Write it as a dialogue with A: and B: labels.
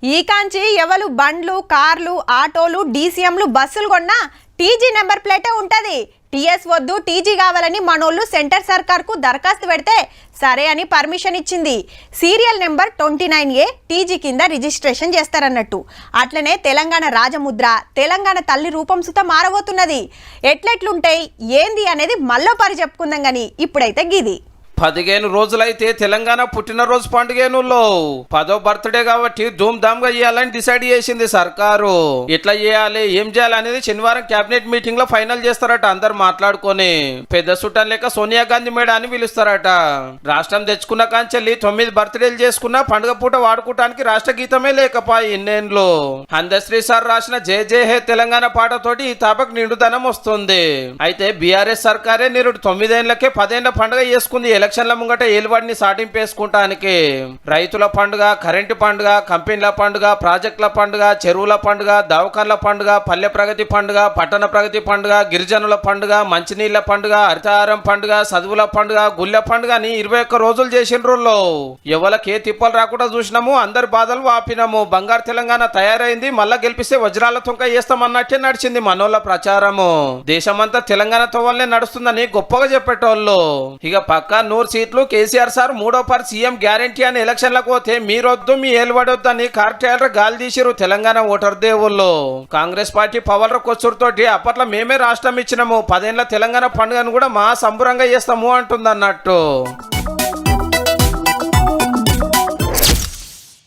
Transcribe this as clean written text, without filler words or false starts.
A: ఈ కాంచి ఎవరు బండ్లు కార్లు ఆటోలు డీసీఎంలు బస్సులు కొన్నా టీజీ నెంబర్ ప్లేటే ఉంటది. టీఎస్ వద్దు టీజీ కావాలని మనోళ్ళు సెంటర్ సర్కార్కు దరఖాస్తు పెడితే సరే అని పర్మిషన్ ఇచ్చింది. సీరియల్ నెంబర్ 29A టీజీ కింద రిజిస్ట్రేషన్ చేస్తారన్నట్టు. అట్లనే తెలంగాణ రాజముద్ర తెలంగాణ తల్లి రూపం సుత మారబోతున్నది. ఎట్లెట్లుంటాయి ఏంది అనేది మళ్ళీ పరి చెప్పుకుందాం కానీ ఇప్పుడైతే గిది
B: 15 రోజులైతే తెలంగాణ పుట్టినరోజు పండుగనులో 10వ బర్త్డే కాబట్టి ధూమ్ ధామ్ గా చేయాలని డిసైడ్ చేసింది సర్కారు. ఎట్లా చేయాలి ఏం చేయాలి అనేది శనివారం కేబినెట్ మీటింగ్ లో ఫైనల్ చేస్తారట. అందరు మాట్లాడుకొని పెద్ద సుట్టం లెక్క సోనియా గాంధీ మేడ అని పిలుస్తారట. రాష్ట్రం తెచ్చుకున్న కాంచెల్లి 9 బర్త్డేలు చేసుకున్న పండుగ పూట వాడుకోవటానికి రాష్ట్ర గీతమే లేకపాయి ఇన్నేళ్ళు. అందశ్రీ సార్ రాసిన జయ జయ హే తెలంగాణ పాటతోటి ఈ తాపకు నిండుదనం వస్తుంది. అయితే బీఆర్ఎస్ సర్కారే నిరుడు 9 ఏళ్లకే 10 ఏళ్ల పండుగ చేసుకుంది. ఎలక్షన్ల ముంగట ఏలుబడిని సాటింపేసుకుంటానికి రైతుల పండుగ, కరెంటు పండుగ, కంపెనీల పండుగ, ప్రాజెక్టుల పండుగ, చెరువుల పండుగ, దవాఖాన్ల పండుగ, పల్లె ప్రగతి పండుగ, పట్టణ ప్రగతి పండుగ, గిరిజనుల పండుగ, మంచినీళ్ల పండుగ, హరితహారం పండుగ, చదువుల పండుగ, గుళ్ళ పండుగ అని 21 రోజులు చేసిండ్రుల్లో ఎవరికి ఏ తిప్పలు రాకుండా చూసినాము. అందరి బాధలు వాపినాము. బంగారు తెలంగాణ తయారైంది. మళ్ళా గెలిపిస్తే వజ్రాల తుంక చేస్తామన్నట్టే నడిచింది మనోళ్ళ ప్రచారము. దేశమంతా తెలంగాణతో వల్లే నడుస్తుందని గొప్పగా చెప్పేటోళ్ళు. ఇక పక్క 100 సీట్లు కేసీఆర్ సార్ 3వ పర్ సీఎం గ్యారంటీ అని ఎలక్షన్లకు పోతే మీరొద్దు మీ ఏలుబడొద్దు అని కార్టైలర్ గాలి తీసిరు తెలంగాణ ఓటర్ దేవుళ్ళు. కాంగ్రెస్ పార్టీ పవర్ కొచ్చురుతోటి అప్పట్లో మేమే రాష్ట్రం ఇచ్చినాము, 10 ఏళ్ల తెలంగాణ పండుగను కూడా మా సంబురంగా చేస్తాము అంటుంది అన్నట్టు.